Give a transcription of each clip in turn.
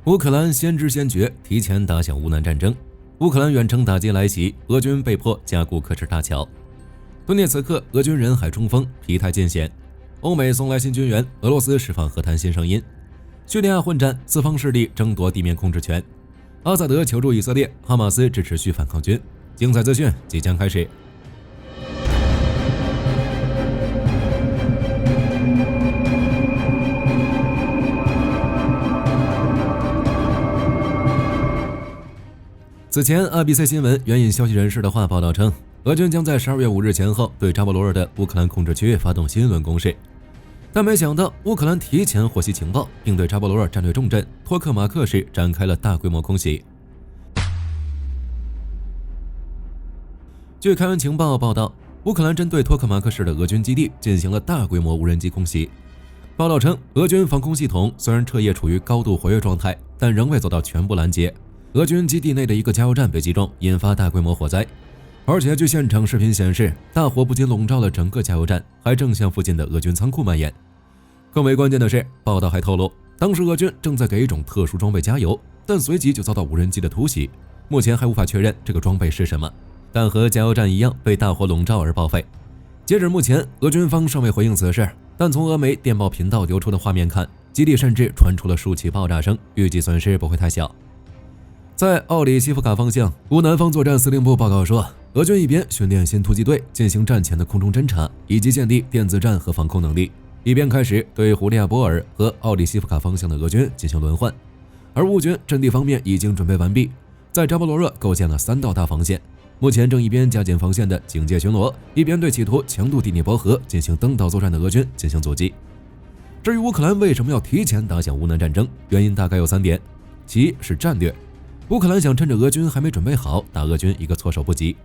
乌克兰先知先觉，提前打响乌南战争。乌克兰远程打击来袭，俄军被迫加固克什大桥。顿涅茨克俄军人海冲锋，疲态尽显。欧美送来新军援，俄罗斯释放和谈新声音。叙利亚混战，四方势力争夺地面控制权。阿萨德求助以色列，哈马斯支持续反抗军。精彩资讯即将开始。此前 ，ABC 新闻援引消息人士的话报道称，俄军将在12月5日前后对扎波罗热的乌克兰控制区发动新一轮攻势。但没想到，乌克兰提前获悉情报，并对扎波罗热战略重镇托克马克市展开了大规模空袭。据开源情报报道，乌克兰针对托克马克市的俄军基地进行了大规模无人机空袭。报道称，俄军防空系统虽然彻夜处于高度活跃状态，但仍未做到全部拦截。俄军基地内的一个加油站被击中，引发大规模火灾。而且据现场视频显示，大火不仅笼罩了整个加油站，还正向附近的俄军仓库蔓延。更为关键的是，报道还透露，当时俄军正在给一种特殊装备加油，但随即就遭到无人机的突袭。目前还无法确认这个装备是什么，但和加油站一样被大火笼罩而报废。截止目前，俄军方尚未回应此事，但从俄媒电报频道流出的画面看，基地甚至传出了数起爆炸声，预计损失不会太小。在奥里西夫卡方向，乌南方作战司令部报告说，俄军一边训练新突击队进行战前的空中侦察，以及建立电子战和防空能力，一边开始对胡利亚波尔和奥里西夫卡方向的俄军进行轮换。而乌军阵地方面已经准备完毕，在扎波罗热构建了3道大防线，目前正一边加紧防线的警戒巡逻，一边对企图强渡第聂伯河进行登岛作战的俄军进行阻击。至于乌克兰为什么要提前打响乌南战争，原因大概有3点。其一是战略，乌克兰想趁着俄军还没准备好，打俄军一个措手不及。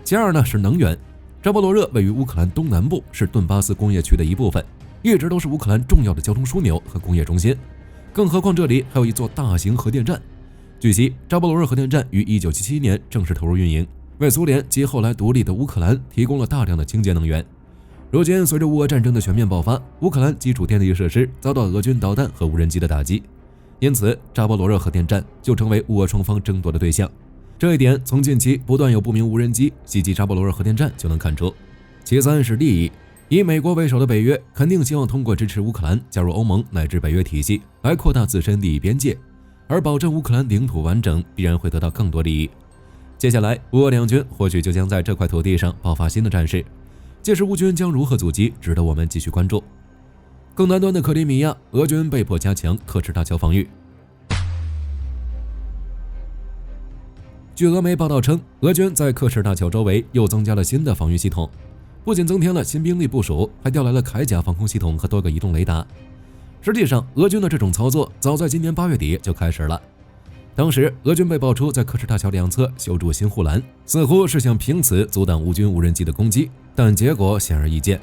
其二呢是能源，扎波罗热位于乌克兰东南部，是顿巴斯工业区的一部分，一直都是乌克兰重要的交通枢纽和工业中心，更何况这里还有一座大型核电站。据悉，扎波罗热核电站于1977年正式投入运营，为苏联及后来独立的乌克兰提供了大量的清洁能源。如今随着乌俄战争的全面爆发，乌克兰基础电力设施遭到俄军导弹和无人机的打击，因此扎波罗热核电站就成为乌俄双方争夺的对象。这一点从近期不断有不明无人机袭击扎波罗热核电站就能看出。其三是利益，以美国为首的北约肯定希望通过支持乌克兰加入欧盟乃至北约体系来扩大自身利益边界，而保证乌克兰领土完整必然会得到更多利益。接下来乌俄两军或许就将在这块土地上爆发新的战事，届时乌军将如何阻击，值得我们继续关注。更南端的克里米亚，俄军被迫加强克什大桥防御。据俄媒报道称，俄军在克什大桥周围又增加了新的防御系统，不仅增添了新兵力部署，还调来了铠甲防空系统和多个移动雷达。实际上，俄军的这种操作早在今年8月底就开始了。当时，俄军被爆出在克什大桥两侧修筑新护栏，似乎是想凭此阻挡乌军无人机的攻击，但结果显而易见。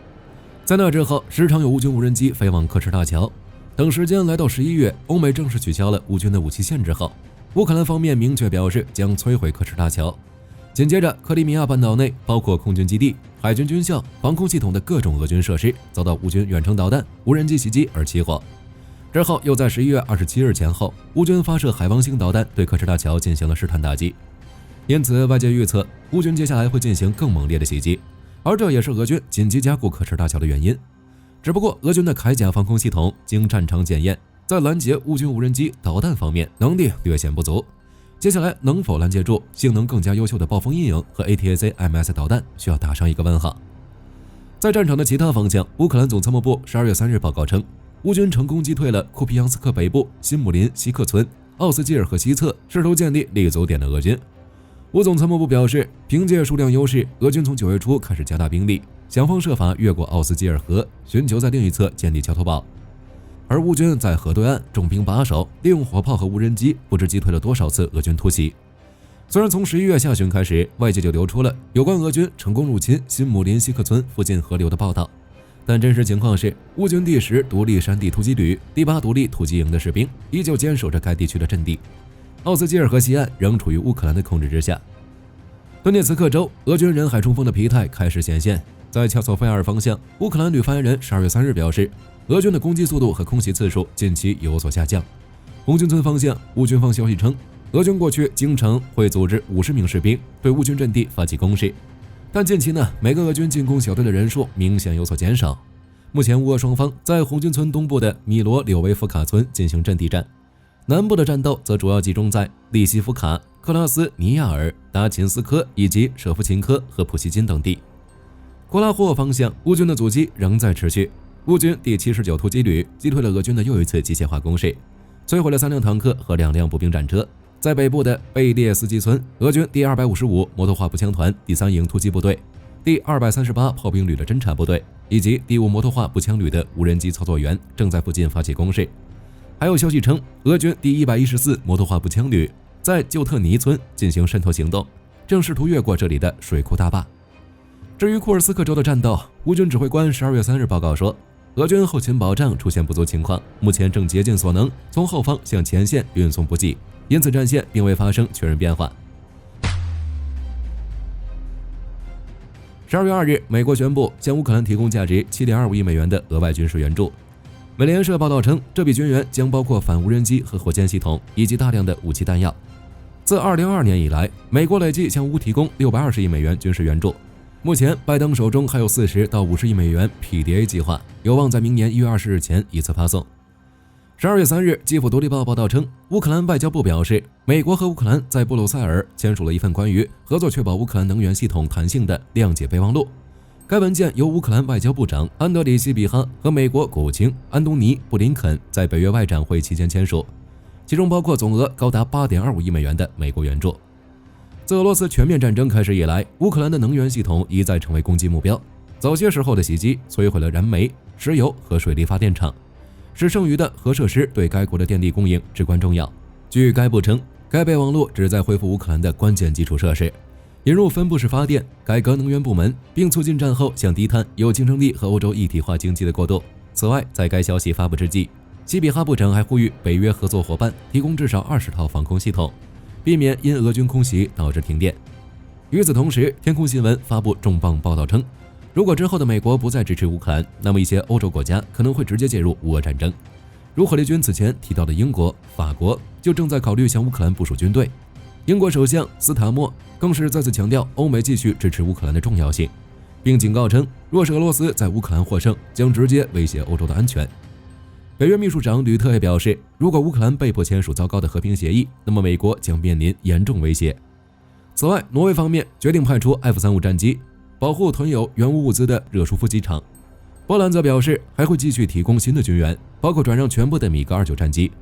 在那之后，时常有乌军无人机飞往克什大桥。等时间来到11月，欧美正式取消了乌军的武器限制后，乌克兰方面明确表示将摧毁克什大桥。紧接着，克里米亚半岛内包括空军基地、海军军校、防空系统的各种俄军设施遭到乌军远程导弹、无人机袭击而起火。之后又在11月27日前后，乌军发射海王星导弹对克什大桥进行了试探打击。因此，外界预测乌军接下来会进行更猛烈的袭击，而这也是俄军紧急加固克什大桥的原因。只不过，俄军的铠甲防空系统经战场检验，在拦截乌军无人机导弹方面能力略显不足。接下来能否拦截住性能更加优秀的暴风阴影和 ATACMS 导弹，需要打上一个问号。在战场的其他方向，乌克兰总参谋部12月3日报告称，乌军成功击退了库皮扬斯克北部、新姆林西克村、奥斯基尔河西侧试图建立立足点的俄军。乌总参谋部表示，凭借数量优势，俄军从9月初开始加大兵力，想方设法越过奥斯基尔河，寻求在另一侧建立桥头堡。而乌军在河对岸重兵把守，利用火炮和无人机不知击退了多少次俄军突袭。虽然从11月下旬开始，外界就流出了有关俄军成功入侵新姆林西克村附近河流的报道，但真实情况是，乌军第10独立山地突击旅、第8独立突击营的士兵依旧坚守着该地区的阵地。奥斯基尔河西岸仍处于乌克兰的控制之下。顿涅茨克州，俄军人海冲锋的疲态开始显现。在恰索菲亚尔方向，乌克兰旅发言人12月3日表示，俄军的攻击速度和空袭次数近期有所下降。红军村方向，乌军方消息称，俄军过去经常会组织50名士兵对乌军阵地发起攻势，但近期呢，每个俄军进攻小队的人数明显有所减少。目前乌俄双方在红军村东部的米罗柳维夫卡村进行阵地战，南部的战斗则主要集中在利西夫卡、克拉斯尼亚尔、达琴斯科以及舍夫琴科和普希金等地。库拉霍方向，乌军的阻击仍在持续。乌军第79突击旅击退了俄军的又一次机械化攻势，摧毁了3辆坦克和2辆步兵战车。在北部的贝列斯基村，俄军第255摩托化步枪团第3营突击部队、第238炮兵旅的侦察部队以及第5摩托化步枪旅的无人机操作员正在附近发起攻势。还有消息称，俄军第114摩托化步枪旅在旧特尼村进行渗透行动，正试图越过这里的水库大坝。至于库尔斯克州的战斗，乌军指挥官12月3日报告说，俄军后勤保障出现不足情况，目前正竭尽所能从后方向前线运送补给，因此战线并未发生确认变化。12月2日，美国宣布向乌克兰提供价值7.25亿美元的额外军事援助。美联社报道称，这笔军援将包括反无人机和火箭系统以及大量的武器弹药。自2022年以来，美国累计向乌提供620亿美元军事援助。目前，拜登手中还有40到50亿美元 PDA 计划，有望在明年1月20日前一次发送。12月3日，基辅独立报报道称，乌克兰外交部表示，美国和乌克兰在布鲁塞尔签署了一份关于合作确保乌克兰能源系统弹性的谅解备忘录。该文件由乌克兰外交部长安德里希比哈和美国国务卿安东尼布林肯在北约外长会期间签署，其中包括总额高达8.25亿美元的美国援助。自俄罗斯全面战争开始以来，乌克兰的能源系统一再成为攻击目标。早些时候的袭击摧毁了燃煤、石油和水力发电厂，使剩余的核设施对该国的电力供应至关重要。据该部称，该备忘录旨在恢复乌克兰的关键基础设施，引入分布式发电，改革能源部门，并促进战后向低碳、有竞争力和欧洲一体化经济的过渡。此外，在该消息发布之际，希比哈部长还呼吁北约合作伙伴提供至少20套防空系统，避免因俄军空袭导致停电。与此同时，天空新闻发布重磅报道称，如果之后的美国不再支持乌克兰，那么一些欧洲国家可能会直接介入乌俄战争。如火力军此前提到的英国、法国就正在考虑向乌克兰部署军队。英国首相斯塔默更是再次强调欧美继续支持乌克兰的重要性，并警告称，若是俄罗斯在乌克兰获胜，将直接威胁欧洲的安全。北约秘书长吕特也表示，如果乌克兰被迫签署糟糕的和平协议，那么美国将面临严重威胁。此外，挪威方面决定派出 F-35战机保护囤有援乌物资的热舒夫机场。波兰则表示还会继续提供新的军援，包括转让全部的米格29战机。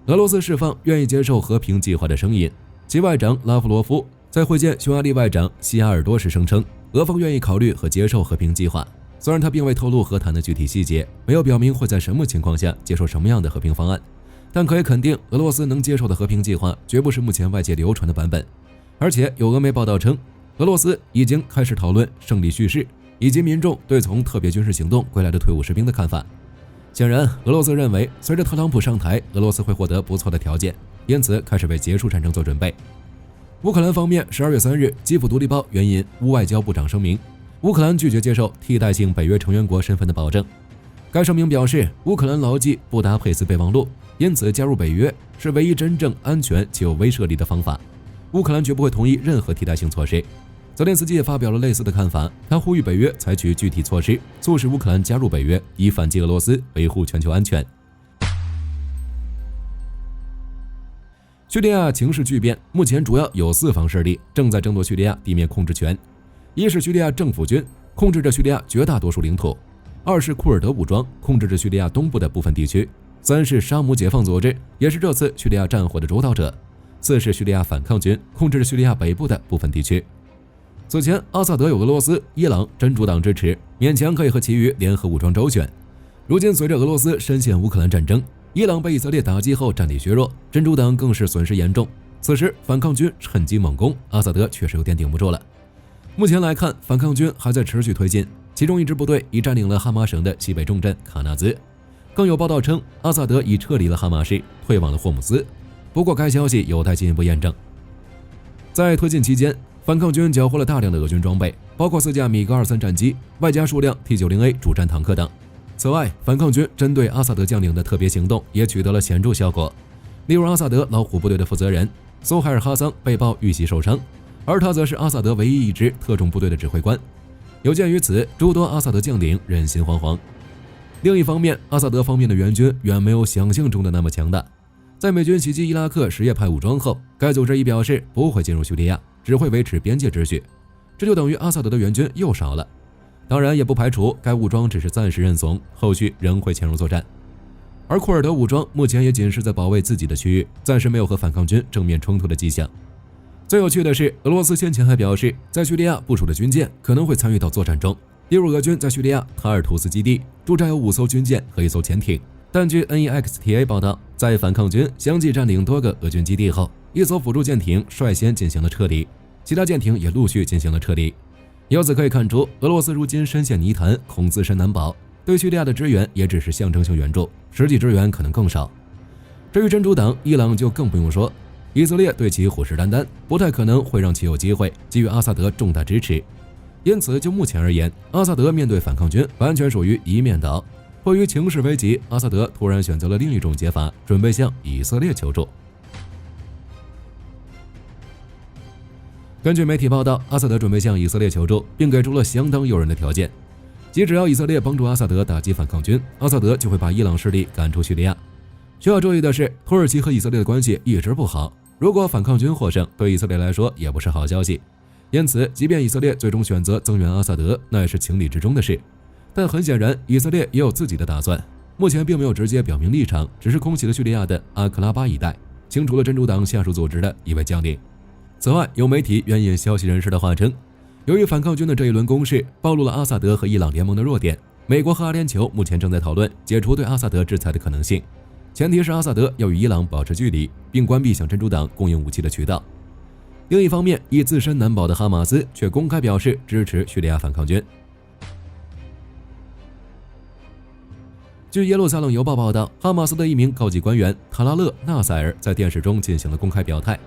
俄罗斯释放愿意接受和平计划的声音，其外长拉夫罗夫在会见匈牙利外长西亚尔多时声称，俄方愿意考虑和接受和平计划。虽然他并未透露和谈的具体细节，没有表明会在什么情况下接受什么样的和平方案，但可以肯定，俄罗斯能接受的和平计划绝不是目前外界流传的版本。而且有俄媒报道称，俄罗斯已经开始讨论胜利叙事以及民众对从特别军事行动归来的退伍士兵的看法。显然，俄罗斯认为随着特朗普上台，俄罗斯会获得不错的条件，因此开始为结束战争做准备。乌克兰方面12月3日，基辅独立报援引乌外交部长声明，乌克兰拒绝接受替代性北约成员国身份的保证。该声明表示，乌克兰牢记布达佩斯备忘录，因此加入北约是唯一真正安全且有威慑力的方法。乌克兰绝不会同意任何替代性措施。泽连斯基也发表了类似的看法，他呼吁北约采取具体措施，促使乌克兰加入北约，以反击俄罗斯，维护全球安全。叙利亚情势巨变，目前主要有4方势力正在争夺叙利亚地面控制权。一是叙利亚政府军，控制着叙利亚绝大多数领土；二是库尔德武装，控制着叙利亚东部的部分地区；三是沙姆解放组织，也是这次叙利亚战火的主导者；四是叙利亚反抗军，控制着叙利亚北部的部分地区。此前，阿萨德有俄罗斯、伊朗真主党支持，勉强可以和其余联合武装周旋。如今，随着俄罗斯深陷乌克兰战争，伊朗被以色列打击后战力削弱，真主党更是损失严重。此时，反抗军趁机猛攻，阿萨德确实有点顶不住了。目前来看，反抗军还在持续推进，其中一支部队已占领了哈马省的西北重镇卡纳兹。更有报道称，阿萨德已撤离了哈马市，退往了霍姆斯。不过，该消息有待进一步验证。在推进期间，反抗军缴获了大量的俄军装备，包括4架米格23战机，外加数辆 T90A 主战坦克等。此此外，反抗军针对阿萨德将领的特别行动也取得了显著效果。例如，阿萨德老虎部队的负责人苏海尔哈桑被曝遇袭受伤，而他则是阿萨德唯一一支特种部队的指挥官。有鉴于此，诸多阿萨德将领人心惶惶。另一方面，阿萨德方面的援军远没有想象中的那么强大。在美军袭击伊拉克什叶派武装后，该组织已表示不会进入叙利亚，只会维持边界秩序，这就等于阿萨德的援军又少了。当然，也不排除该武装只是暂时认怂，后续仍会潜入作战。而库尔德武装目前也仅是在保卫自己的区域，暂时没有和反抗军正面冲突的迹象。最有趣的是，俄罗斯先前还表示，在叙利亚部署的军舰可能会参与到作战中，例如俄军在叙利亚塔尔图斯基地驻扎有5艘军舰和1艘潜艇。但据 NEXTA 报道，在反抗军相继占领多个俄军基地后，1艘辅助舰艇率先进行了撤离，其他舰艇也陆续进行了撤离。由此可以看出，俄罗斯如今深陷泥潭，恐自身难保，对叙利亚的支援也只是象征性援助，实际支援可能更少。至于真主党伊朗就更不用说，以色列对其虎视眈眈，不太可能会让其有机会给予阿萨德重大支持。因此，就目前而言，阿萨德面对反抗军完全属于一面倒。迫于情势危急，阿萨德突然选择了另一种解法，准备向以色列求助。根据媒体报道，阿萨德准备向以色列求助，并给出了相当诱人的条件，即只要以色列帮助阿萨德打击反抗军，阿萨德就会把伊朗势力赶出叙利亚。需要注意的是，土耳其和以色列的关系一直不好，如果反抗军获胜，对以色列来说也不是好消息。因此，即便以色列最终选择增援阿萨德，那也是情理之中的事。但很显然，以色列也有自己的打算，目前并没有直接表明立场，只是空袭了叙利亚的阿克拉巴一带，清除了真主党下属组织的一位将领。此外，有媒体援引消息人士的话称，由于反抗军的这一轮攻势暴露了阿萨德和伊朗联盟的弱点，美国和阿联酋目前正在讨论解除对阿萨德制裁的可能性，前提是阿萨德要与伊朗保持距离，并关闭向真主党供应武器的渠道。另一方面，以自身难保的哈马斯却公开表示支持叙利亚反抗军。据耶路撒冷邮报报道，哈马斯的一名高级官员塔拉勒·纳塞尔在电视中进行了公开表态，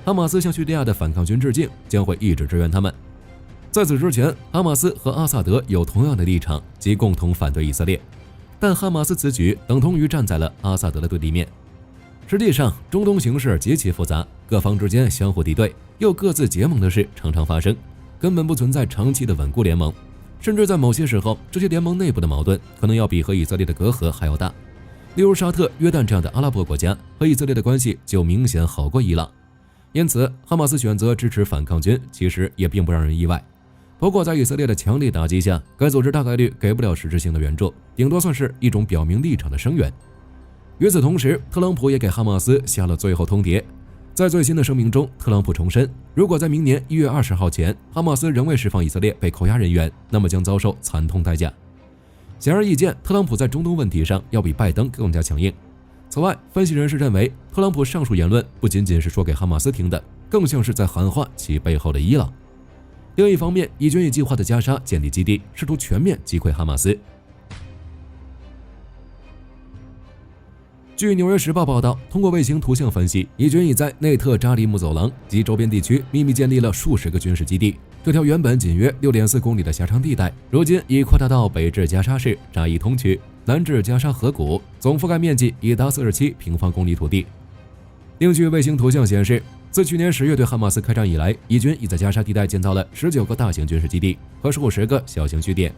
哈马斯向叙利亚的反抗军致敬，将会一直支援他们。在此之前，哈马斯和阿萨德有同样的立场，即共同反对以色列，但哈马斯此举等同于站在了阿萨德的对立面。实际上，中东形势极其复杂，各方之间相互敌对，又各自结盟的事常常发生，根本不存在长期的稳固联盟。甚至在某些时候，这些联盟内部的矛盾可能要比和以色列的隔阂还要大。例如沙特、约旦这样的阿拉伯国家和以色列的关系就明显好过伊朗，因此哈马斯选择支持反抗军其实也并不让人意外。不过在以色列的强力打击下，该组织大概率给不了实质性的援助，顶多算是一种表明立场的声援。与此同时，特朗普也给哈马斯下了最后通牒。在最新的声明中，特朗普重申，如果在明年1月20号前，哈马斯仍未释放以色列被扣押人员，那么将遭受惨痛代价。显而易见，特朗普在中东问题上要比拜登更加强硬。此外，分析人士认为，特朗普上述言论不仅仅是说给哈马斯听的，更像是在喊话其背后的伊朗。另一方面，以军以计划的加沙建立基地，试图全面击溃哈马斯。据《纽约时报》报道，通过卫星图像分析，以军已在内特扎里姆走廊及周边地区秘密建立了数十个军事基地。这条原本仅约6.4公里的狭长地带，如今已扩大到北至加沙市扎伊通区，南至加沙河谷，总覆盖面积已达47平方公里土地。另据卫星图像显示，自去年10月对哈马斯开战以来，以军已在加沙地带建造了19个大型军事基地和数十个小型据点。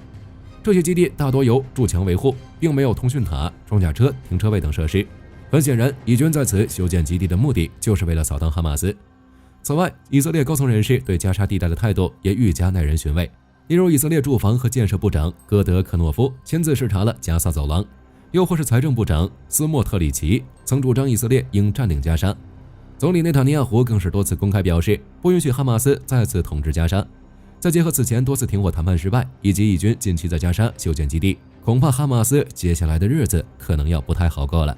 这些基地大多由筑墙维护，并没有通讯塔、装甲车、停车位等设施。很显然，以军在此修建基地的目的就是为了扫荡哈马斯。此外，以色列高层人士对加沙地带的态度也愈加耐人寻味。例如，以色列住房和建设部长戈德科诺夫亲自视察了加萨走廊，又或是财政部长斯莫特里奇曾主张以色列应占领加沙。总理内塔尼亚胡更是多次公开表示，不允许哈马斯再次统治加沙。再结合此前多次停火谈判失败，以及以军近期在加沙修建基地，恐怕哈马斯接下来的日子可能要不太好过了。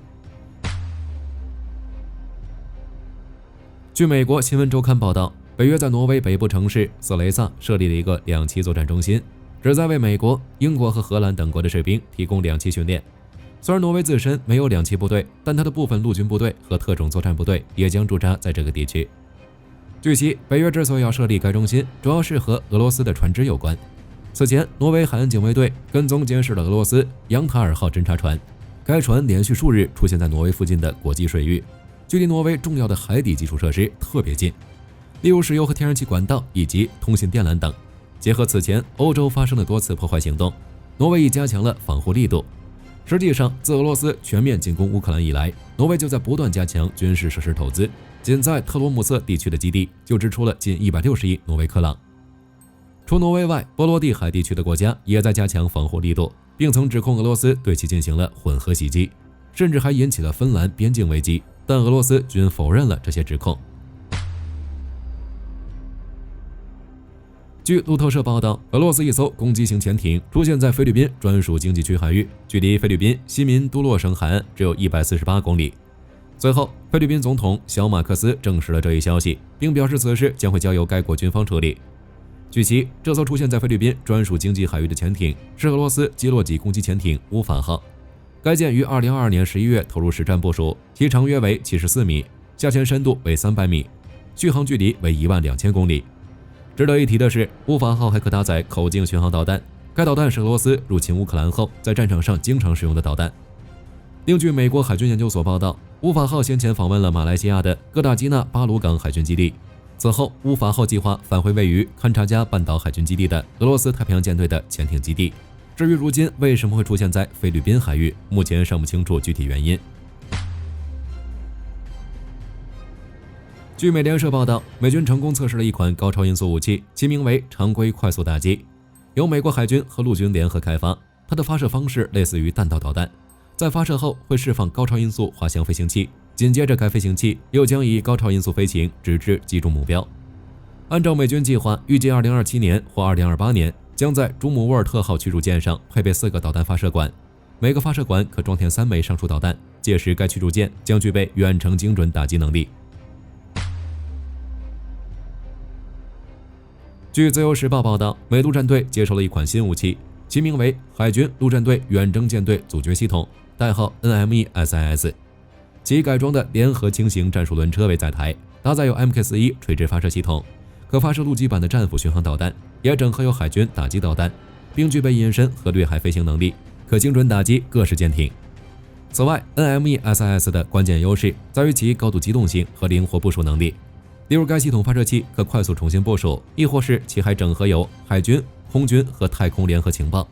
据美国新闻周刊报道，北约在挪威北部城市色雷萨设立了一个2栖作战中心，旨在为美国、英国和荷兰等国的士兵提供2栖训练。虽然挪威自身没有2栖部队，但它的部分陆军部队和特种作战部队也将驻扎在这个地区。据悉，北约之所以要设立该中心，主要是和俄罗斯的船只有关。此前，挪威海岸警卫队跟踪监视了俄罗斯扬塔尔号侦察船，该船连续数日出现在挪威附近的国际水域，距离挪威重要的海底基础设施特别近，例如石油和天然气管道以及通信电缆等。结合此前欧洲发生的多次破坏行动，挪威已加强了防护力度。实际上，自俄罗斯全面进攻乌克兰以来，挪威就在不断加强军事设施投资，仅在特罗姆瑟地区的基地就支出了近160亿挪威克朗。除挪威外，波罗的海地区的国家也在加强防护力度，并曾指控俄罗斯对其进行了混合袭击，甚至还引起了芬兰边境危机，但俄罗斯均否认了这些指控。据路透社报道，俄罗斯一艘攻击型潜艇出现在菲律宾专属经济区海域，距离菲律宾西敏都洛省海岸只有148公里。随后，菲律宾总统小马克思证实了这一消息，并表示此事将会交由该国军方处理。据悉，这艘出现在菲律宾专属经济海域的潜艇是俄罗斯基洛级攻击潜艇乌法号。该舰于2022年11月投入实战部署，其长约为74米，下潜深度为300米，续航距离为12000公里。值得一提的是，乌法号还可搭载口径巡航导弹，该导弹是俄罗斯入侵乌克兰后在战场上经常使用的导弹。另据美国海军研究所报道，乌法号先前访问了马来西亚的哥打基纳巴鲁港海军基地，此后乌法号计划返回位于堪察加半岛海军基地的俄罗斯太平洋舰队的潜艇基地。至于如今为什么会出现在菲律宾海域，目前尚不清楚具体原因。据美联社报道，美军成功测试了一款高超音速武器，其名为常规快速打击，由美国海军和陆军联合开发。它的发射方式类似于弹道导弹，在发射后会释放高超音速滑翔飞行器，紧接着该飞行器又将以高超音速飞行直至击中目标。按照美军计划，预计2027年或2028年将在朱姆沃尔特号驱逐舰上配备4个导弹发射管，每个发射管可装填3枚上述导弹，届时该驱逐舰将具备远程精准打击能力。据自由时报报道，美陆战队接收了一款新武器，其名为海军陆战队远征舰队阻绝系统，代号 NME-SIS。其改装的联合轻型战术轮车为载台，搭载有 MK41 垂直发射系统，可发射陆基版的战斧巡航导弹，也整合有海军打击导弹，并具备隐身和掠海飞行能力，可精准打击各式舰艇。此外 ，NME-SIS 的关键优势在于其高度机动性和灵活部署能力。例如，该系统发射器可快速重新部署，亦或是其还整合有海军、空军和太空联合情报，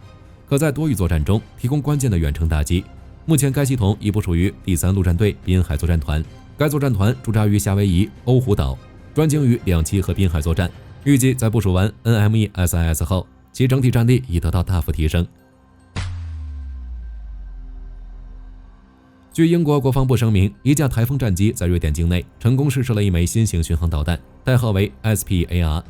可在多域作战中提供关键的远程打击。目前，该系统已部署于第3陆战队滨海作战团，该作战团驻扎于夏威夷欧胡岛，专精于两栖和滨海作战。预计在部署完 NME-SIS 后，其整体战力已得到大幅提升。据英国国防部声明，一架台风战机在瑞典境内成功试射了一枚新型巡航导弹，代号为 SPAR。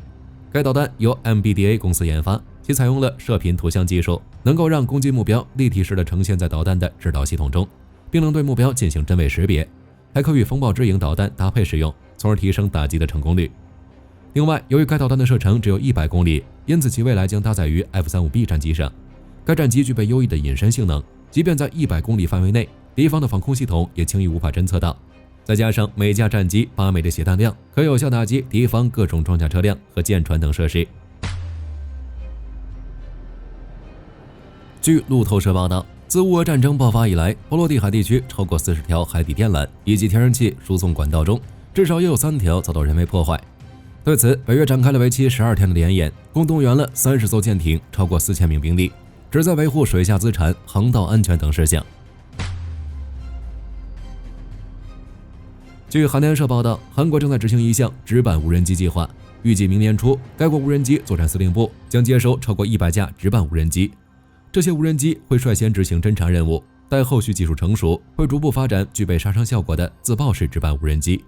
该导弹由 MBDA 公司研发，其采用了射频图像技术，能够让攻击目标立体式地呈现在导弹的制导系统中，并能对目标进行真伪识别，还可与风暴之影导弹搭配使用，从而提升打击的成功率。另外，由于该导弹的射程只有100公里，因此其未来将搭载于 F-35B 战机上。该战机具备优异的隐身性能，即便在100公里范围内，敌方的防空系统也轻易无法侦测到。再加上每架战机8枚的携弹量，可有效打击敌方各种装甲车辆和舰船等设施。据路透社报道，自乌俄战争爆发以来，波罗的海地区超过40条海底电缆以及天然气输送管道中，至少也有3条遭到人为破坏。对此，北约展开了为期12天的联演，共动员了30艘舰艇，超过4000名兵力，旨在维护水下资产、航道安全等事项。据韩联社报道，韩国正在执行一项直板无人机计划，预计明年初，该国无人机作战司令部将接收超过100架直板无人机。这些无人机会率先执行侦察任务，待后续技术成熟，会逐步发展具备杀伤效果的自爆式直板无人机。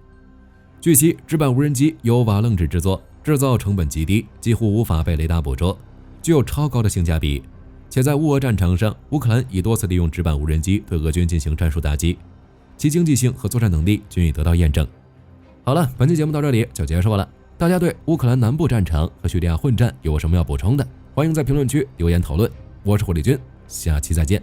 据悉，直板无人机由瓦楞纸制作，制造成本极低，几乎无法被雷达捕捉，具有超高的性价比。且在乌俄战场上，乌克兰已多次利用直板无人机对俄军进行战术打击，其经济性和作战能力均已得到验证。好了，本期节目到这里就结束了。大家对乌克兰南部战场和叙利亚混战有什么要补充的，欢迎在评论区留言讨论。我是火力军，下期再见。